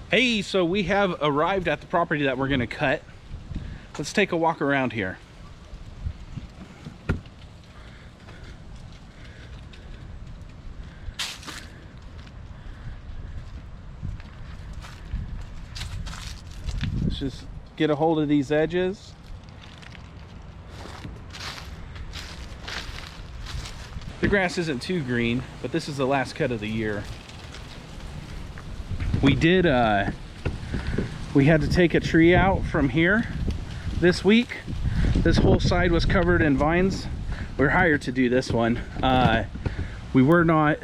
Hey, so we have arrived at the property that we're gonna cut. Let's take a walk around here. Let's just get a hold of these edges. The grass isn't too green, but this is the last cut of the year. We had to take a tree out from here this week. This whole side was covered in vines. We're hired to do this one. We were not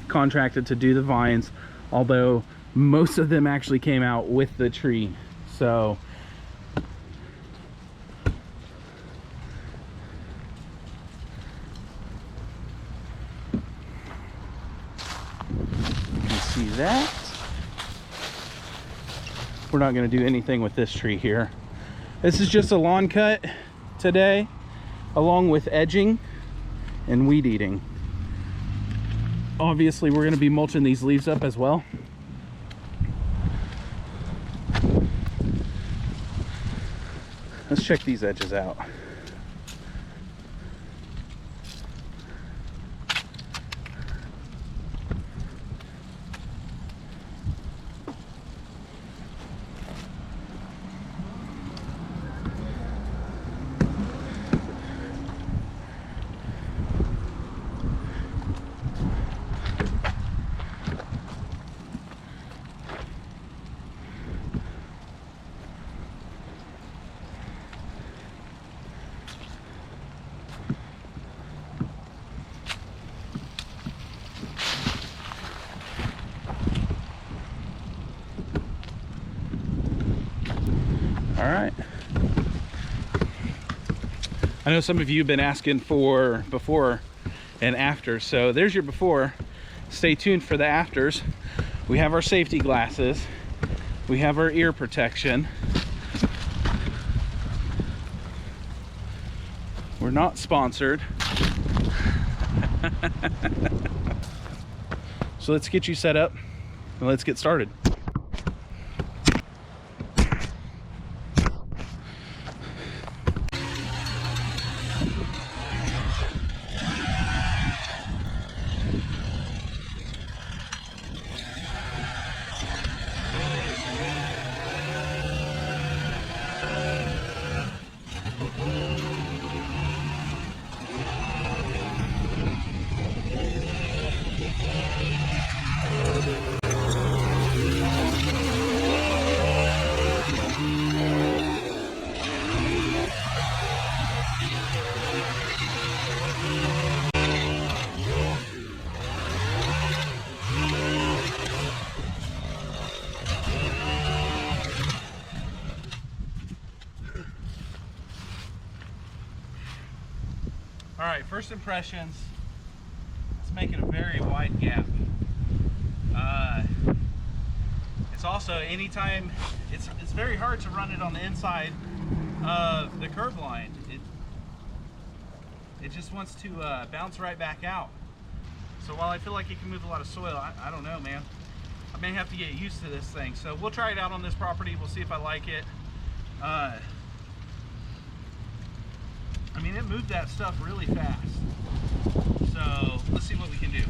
contracted to do the vines, although most of them actually came out with the tree. So you can see that. We're not going to do anything with this tree here. This is just a lawn cut today, along with edging and weed eating. Obviously, we're going to be mulching these leaves up as well. Let's check these edges out. All right. I know some of you have been asking for before and after, so there's your before. Stay tuned for the afters. We have our safety glasses. We have our ear protection. We're not sponsored. So let's get you set up and let's get started. All right, first impressions, let's make it a very wide gap. It's also anytime, it's very hard to run it on the inside of the curb line. It just wants to bounce right back out. So while I feel like it can move a lot of soil, I don't know, man. I may have to get used to this thing. So we'll try it out on this property. We'll see if I like it. I mean, it moved that stuff really fast. So let's see what we can do.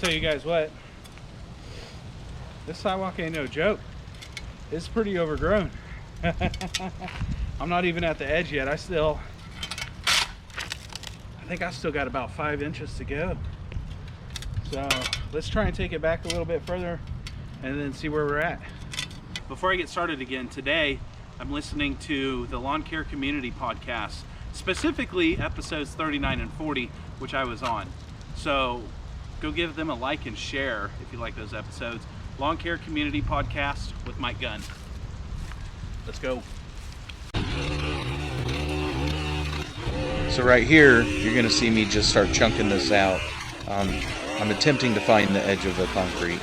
tell you guys what, this sidewalk ain't no joke. It's pretty overgrown. I'm not even at the edge yet. I think I still got about 5 inches to go. So let's try and take it back a little bit further and then see where we're at. Before I get started again, today I'm listening to the Lawn Care Community podcast, specifically episodes 39 and 40, which I was on. So go give them a like and share if you like those episodes. Lawn Care Community podcast with Mike Gunn. Let's go. So right here, you're going to see me just start chunking this out. I'm attempting to find the edge of the concrete.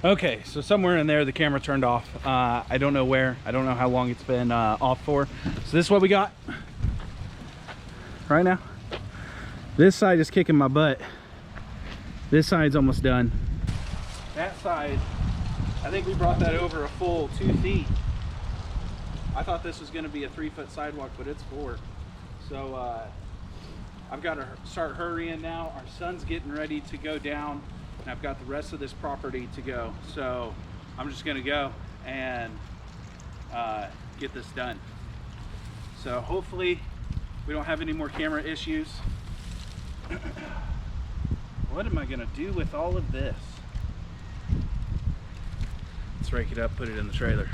Okay, so somewhere in there the camera turned off. I don't know where. I don't know how long it's been off for. So this is what we got right now. This side is kicking my butt. This side's almost done. That side, I think we brought that over a full 2 feet. I thought this was going to be a 3-foot sidewalk, but it's 4. So I've got to start hurrying now. Our son's getting ready to go down, and I've got the rest of this property to go. So I'm just going to go and get this done. So hopefully we don't have any more camera issues. What am I going to do with all of this? Let's rake it up, put it in the trailer.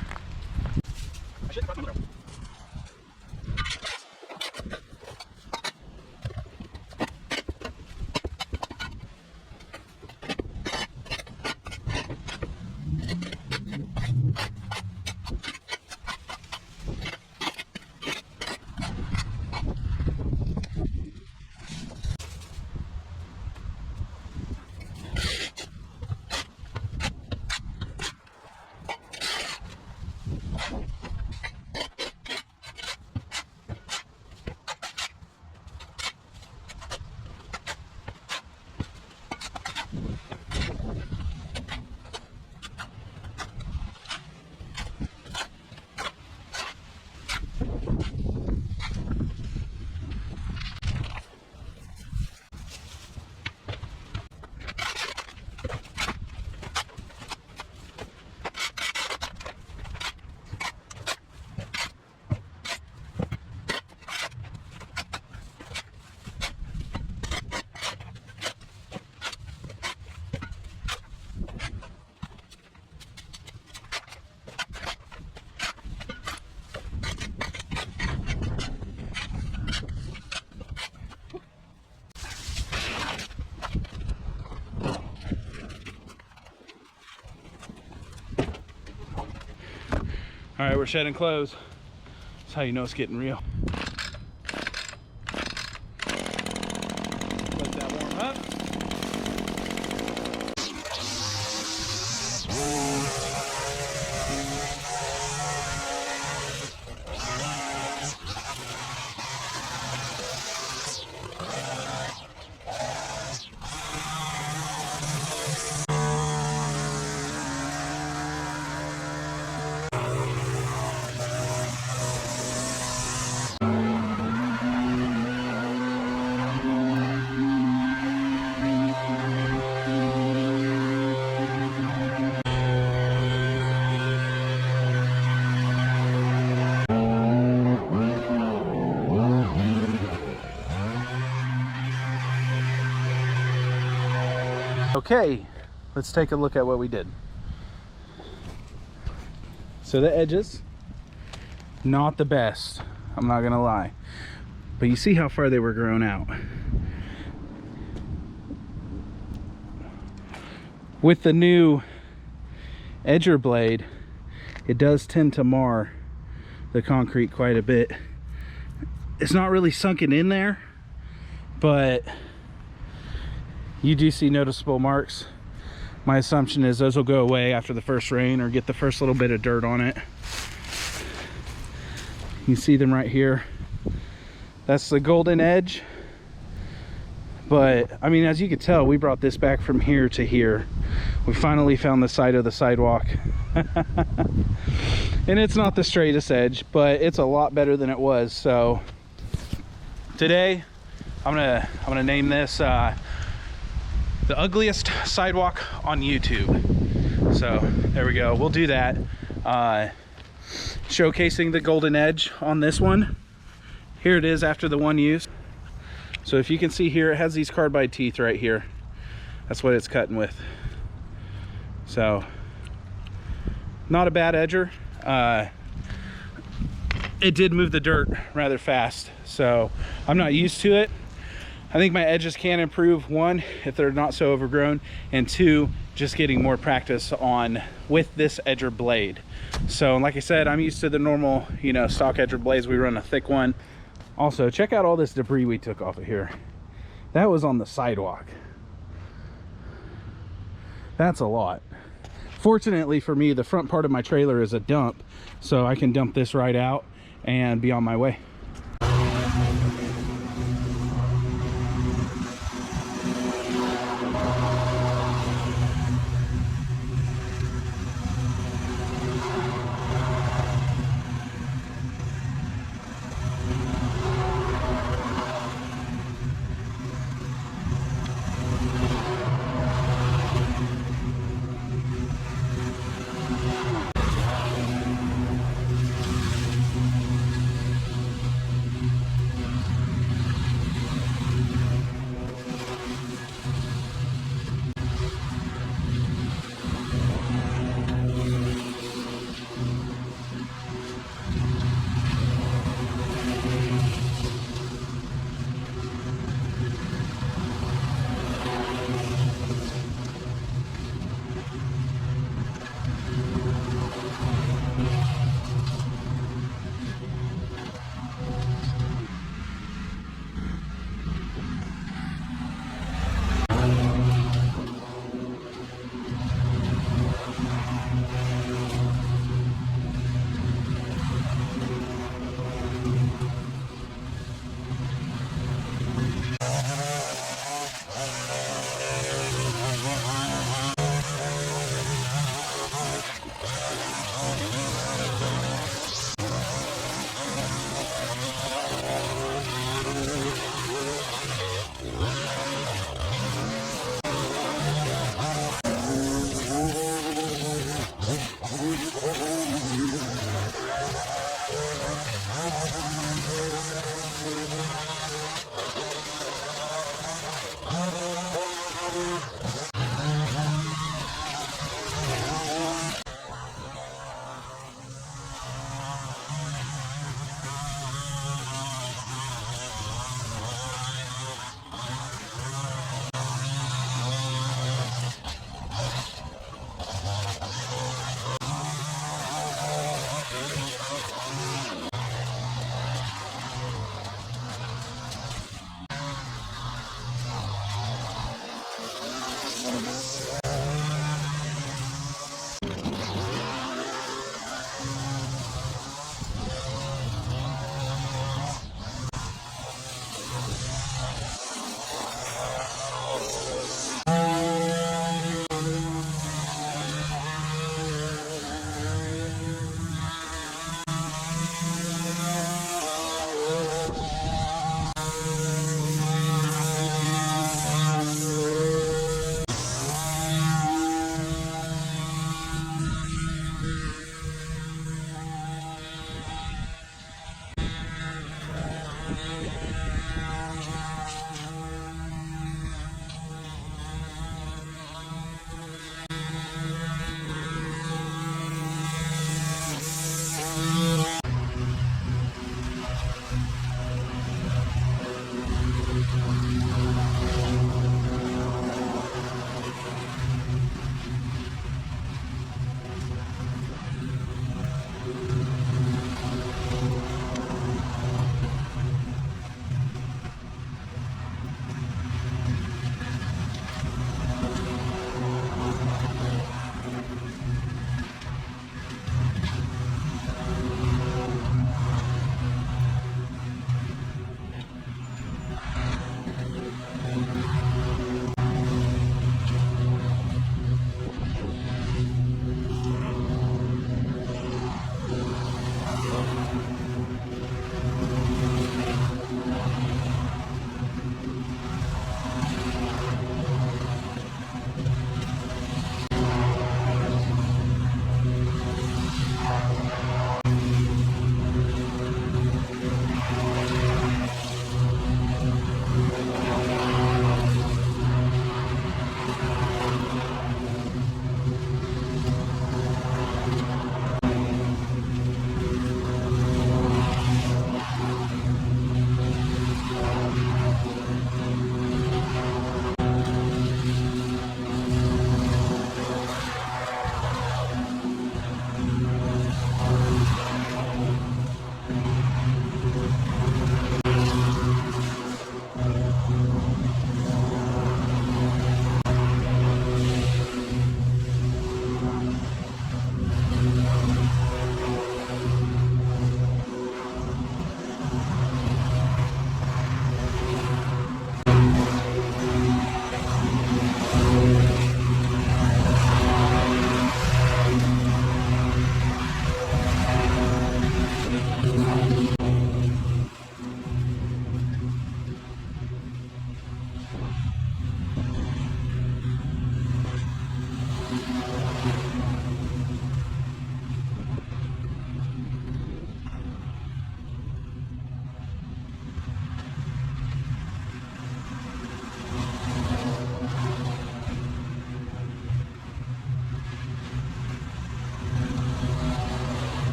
All right, we're shedding clothes. That's how you know it's getting real. Let that warm up. Okay, let's take a look at what we did. So the edges, not the best, I'm not gonna lie, but you see how far they were grown out. With the new edger blade, it does tend to mar the concrete quite a bit. It's not really sunken in there, but you do see noticeable marks. My assumption is those will go away after the first rain or get the first little bit of dirt on it. You see them right here. That's the golden edge. But I mean, as you can tell, we brought this back from here to here We finally found the side of the sidewalk. And it's not the straightest edge, but it's a lot better than it was. So today I'm gonna name this the ugliest sidewalk on YouTube. So there we go, we'll do that. Showcasing the golden edge on this one. Here it is after the one use. So if you can see here, it has these carbide teeth right here. That's what it's cutting with. So not a bad edger. It did move the dirt rather fast, so I'm not used to it. I think my edges can improve, one, if they're not so overgrown, and two, just getting more practice on with this edger blade. So like I said, I'm used to the normal, you know, stock edger blades. We run a thick one. Also, check out all this debris we took off of here. That was on the sidewalk. That's a lot. Fortunately for me, the front part of my trailer is a dump, so I can dump this right out and be on my way.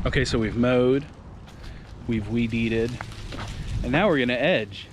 Okay, so we've mowed, we've weed-eated, and now we're gonna edge.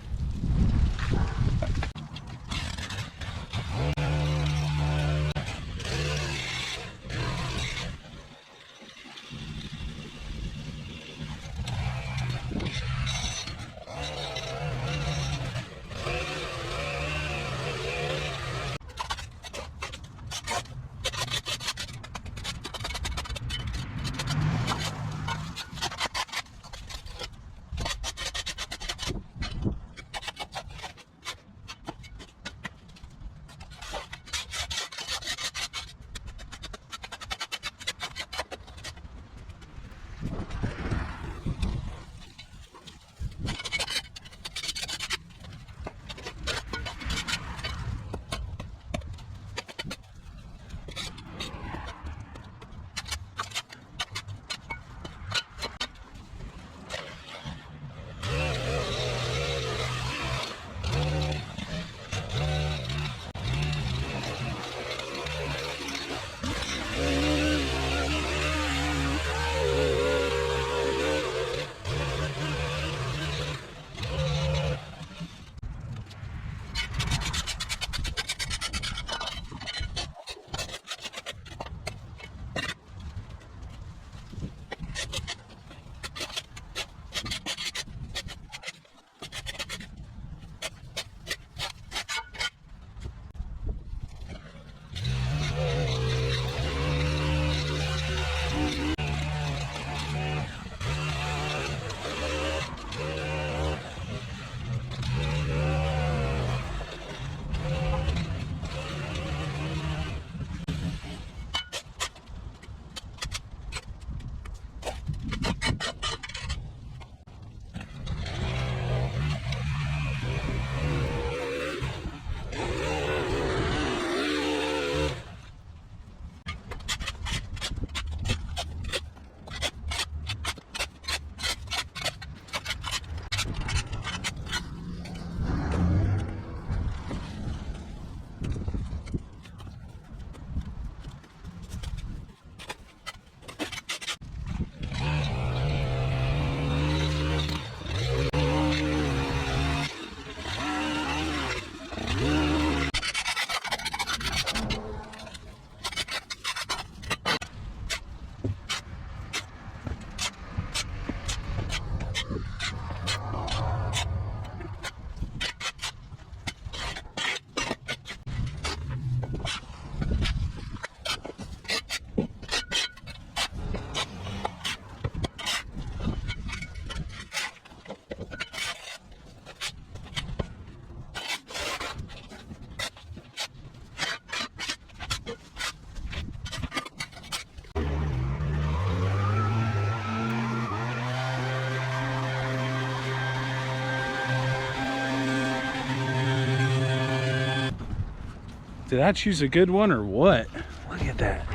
Did I choose a good one or what? Look at that.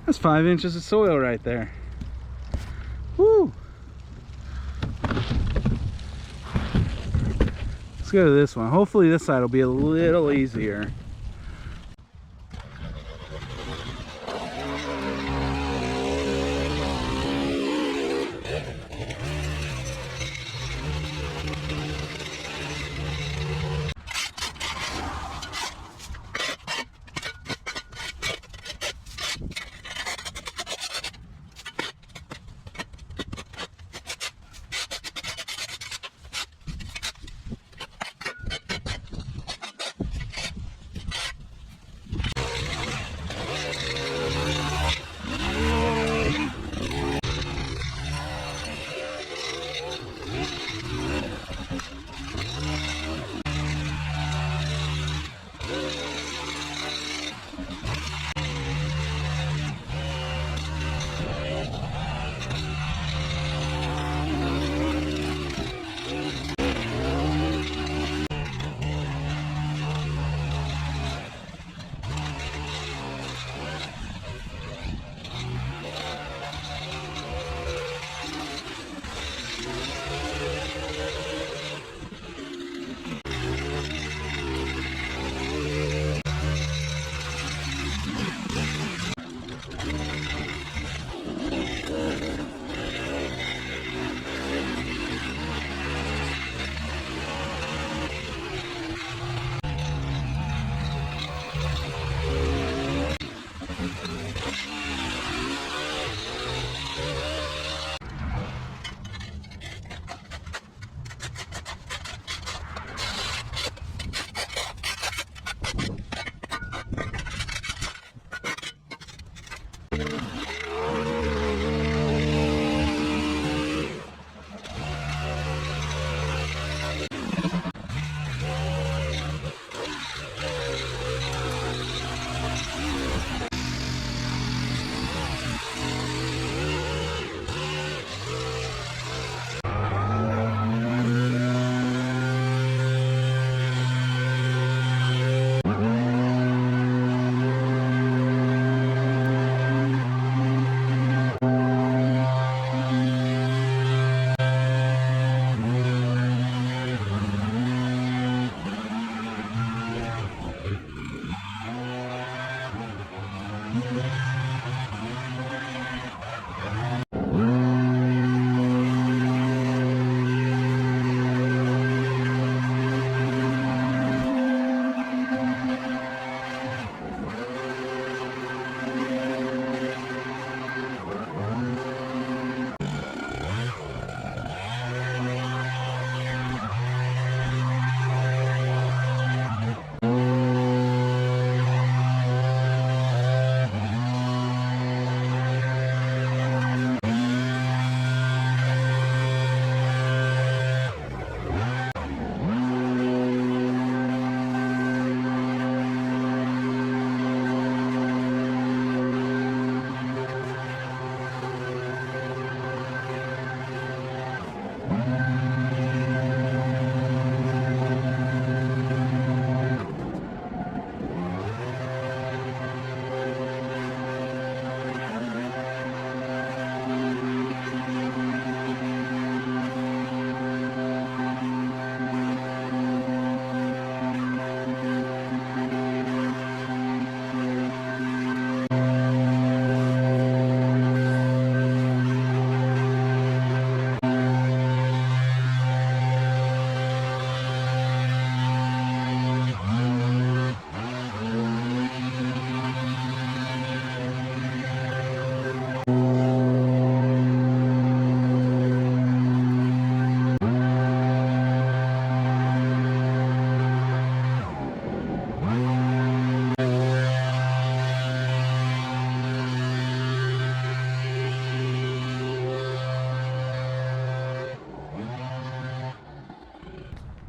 That's 5 inches of soil right there. Woo! Let's go to this one. Hopefully this side will be a little easier.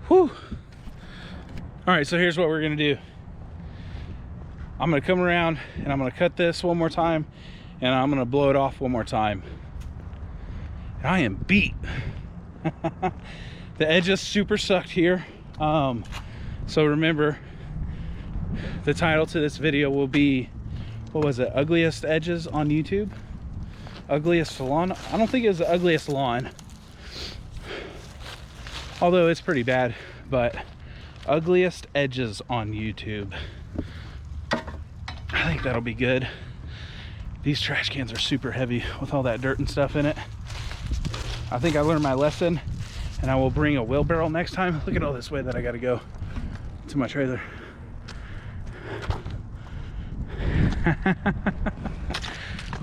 Whew. All right, so here's what we're gonna do. I'm gonna come around and I'm gonna cut this one more time and I'm gonna blow it off one more time. I am beat. The edges super sucked here. So remember, the title to this video will be, what was it? Ugliest Edges on YouTube? Ugliest lawn? I don't think it was the ugliest lawn, although it's pretty bad, but Ugliest Edges on YouTube. I think that'll be good. These trash cans are super heavy with all that dirt and stuff in it. I think I learned my lesson, and I will bring a wheelbarrow next time. Look at all this way that I gotta go to my trailer.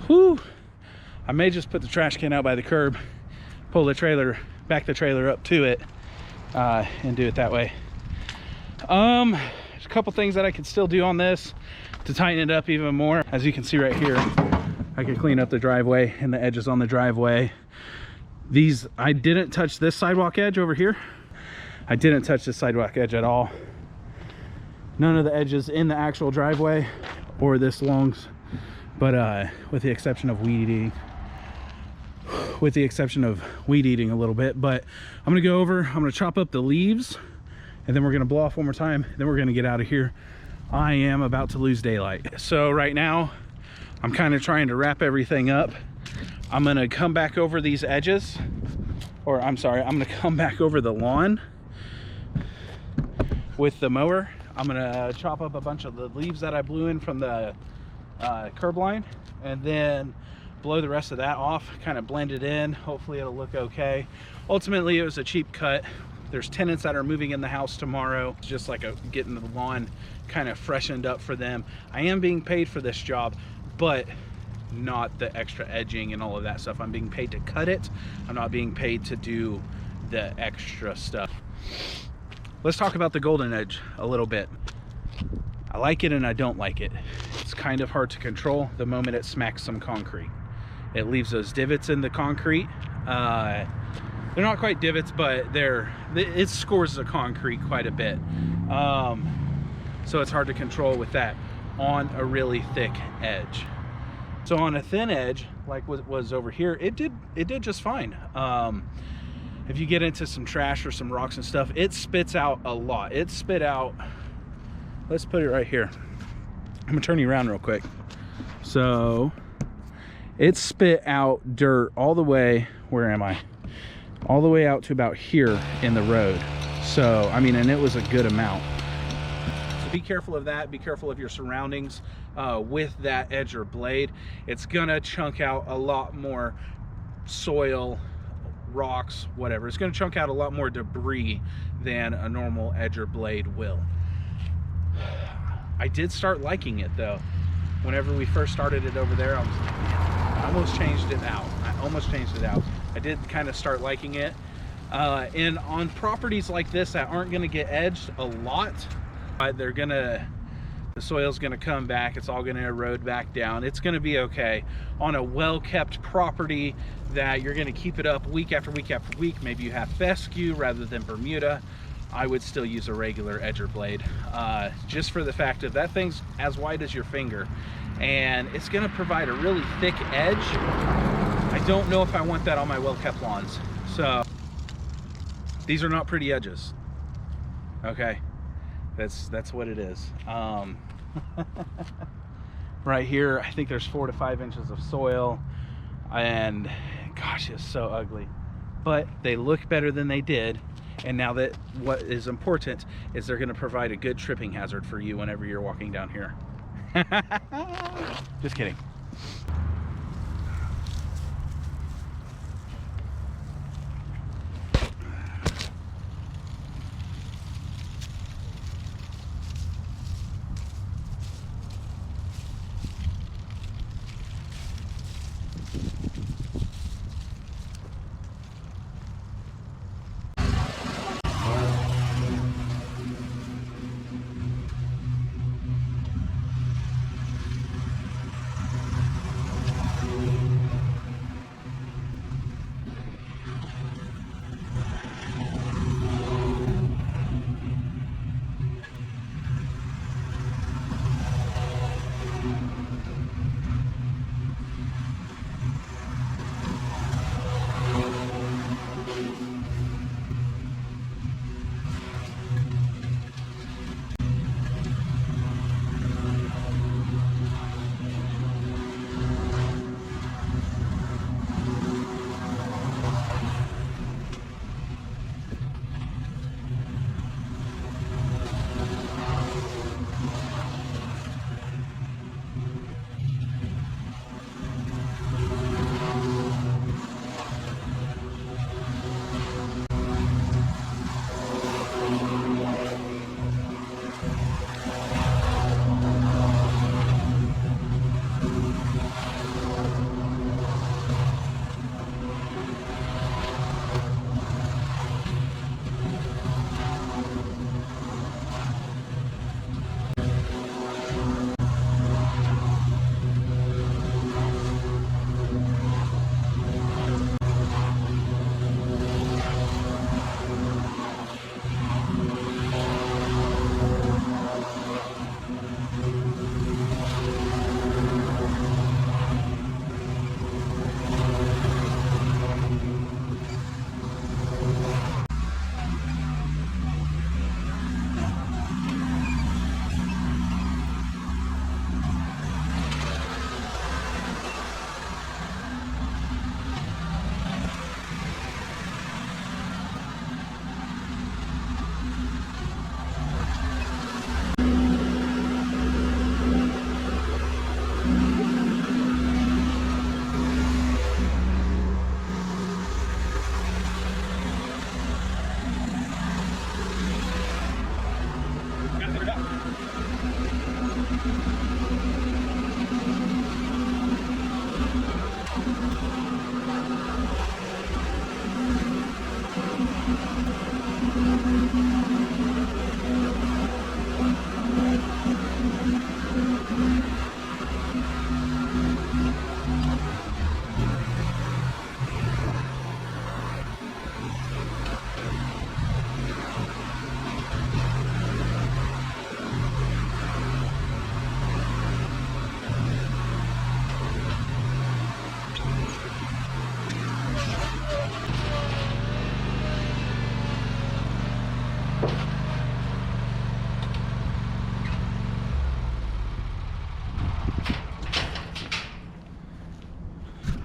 Whew. I may just put the trash can out by the curb, pull the trailer, back the trailer up to it, and do it that way. There's a couple things that I could still do on this to tighten it up even more. As you can see right here, I could clean up the driveway and the edges on the driveway. These, I didn't touch this sidewalk edge over here. I didn't touch this sidewalk edge at all. None of the edges in the actual driveway or this longs, but with the exception of weed eating. A little bit, but I'm gonna go over, I'm gonna chop up the leaves, and then we're gonna blow off one more time, then we're gonna get out of here. I am about to lose daylight. So right now, I'm kind of trying to wrap everything up. I'm gonna come back over these edges, or I'm sorry, I'm gonna come back over the lawn with the mower. I'm gonna chop up a bunch of the leaves that I blew in from the curb line, and then blow the rest of that off, kind of blend it in. Hopefully it'll look okay. Ultimately, it was a cheap cut. There's tenants that are moving in the house tomorrow. It's just like getting the lawn kind of freshened up for them. I am being paid for this job, but not the extra edging and all of that stuff. I'm being paid to cut it. I'm not being paid to do the extra stuff. Let's talk about the golden edge a little bit. I like it and I don't like it. It's kind of hard to control the moment it smacks some concrete. It leaves those divots in the concrete. They're not quite divots, but it scores the concrete quite a bit. So it's hard to control with that on a really thick edge. So on a thin edge, like what was over here, it did just fine. If you get into some trash or some rocks and stuff, it spits out a lot. It spit out, let's put it right here. I'm gonna turn you around real quick. So it spit out dirt all the way, where am I? All the way out to about here in the road. So, I mean, and it was a good amount. be careful of that. Be careful of your surroundings with that edge or blade. It's gonna chunk out a lot more soil, rocks, whatever. It's gonna chunk out a lot more debris than a normal edge or blade will. I did start liking it though. Whenever we first started it over there, I almost changed it out. I did kind of start liking it. And on properties like this that aren't gonna get edged a lot, the soil's gonna come back, it's all gonna erode back down. It's gonna be okay. On a well-kept property that you're gonna keep it up week after week after week, maybe you have fescue rather than Bermuda, I would still use a regular edger blade, just for the fact of that thing's as wide as your finger, and it's gonna provide a really thick edge. I don't know if I want that on my well-kept lawns. So these are not pretty edges. Okay, that's what it is. Right here, I think there's 4 to 5 inches of soil, and gosh, it's so ugly. But they look better than they did. And now that what is important is they're going to provide a good tripping hazard for you whenever you're walking down here. Just kidding.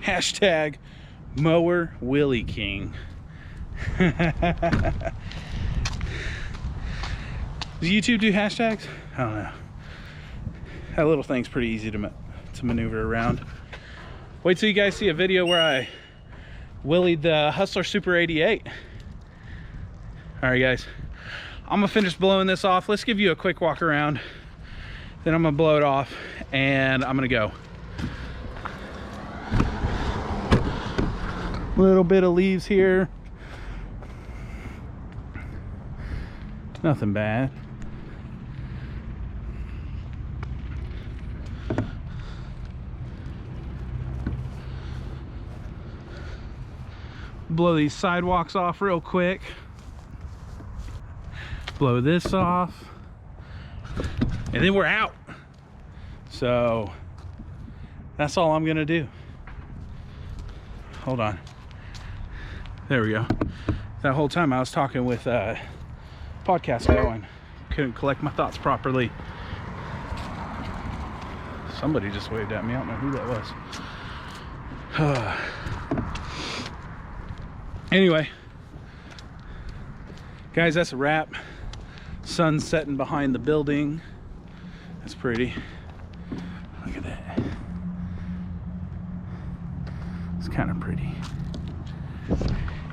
Hashtag mower Willie King. Does YouTube do hashtags? I don't know. That little thing's pretty easy to maneuver around. Wait till you guys see a video where I willied the Hustler Super 88. All right, guys. I'm gonna finish blowing this off. Let's give you a quick walk around. Then I'm gonna blow it off and I'm gonna go. Little bit of leaves here. Nothing bad. Blow these sidewalks off real quick. Blow this off. And then we're out. So that's all I'm gonna do. Hold on. There we go. That whole time I was talking with podcast going. Couldn't collect my thoughts properly. Somebody just waved at me. I don't know who that was. Anyway, guys, that's a wrap. Sun setting behind the building. That's pretty. Look at that. It's kind of pretty.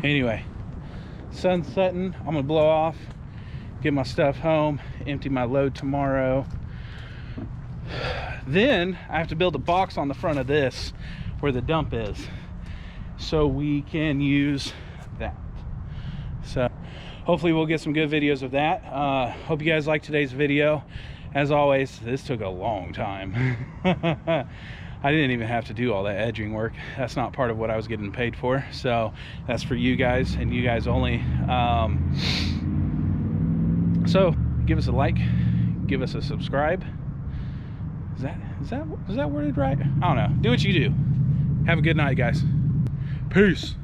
Anyway, sun setting. I'm gonna blow off, get my stuff home, empty my load tomorrow. Then I have to build a box on the front of this where the dump is, so we can use that. So hopefully we'll get some good videos of that. Hope you guys liked today's video. As always, this took a long time. I didn't even have to do all that edging work. That's not part of what I was getting paid for. So that's for you guys and you guys only. So give us a like, give us a subscribe. Is that worded right? I don't know. Do what you do. Have a good night, guys. Peace.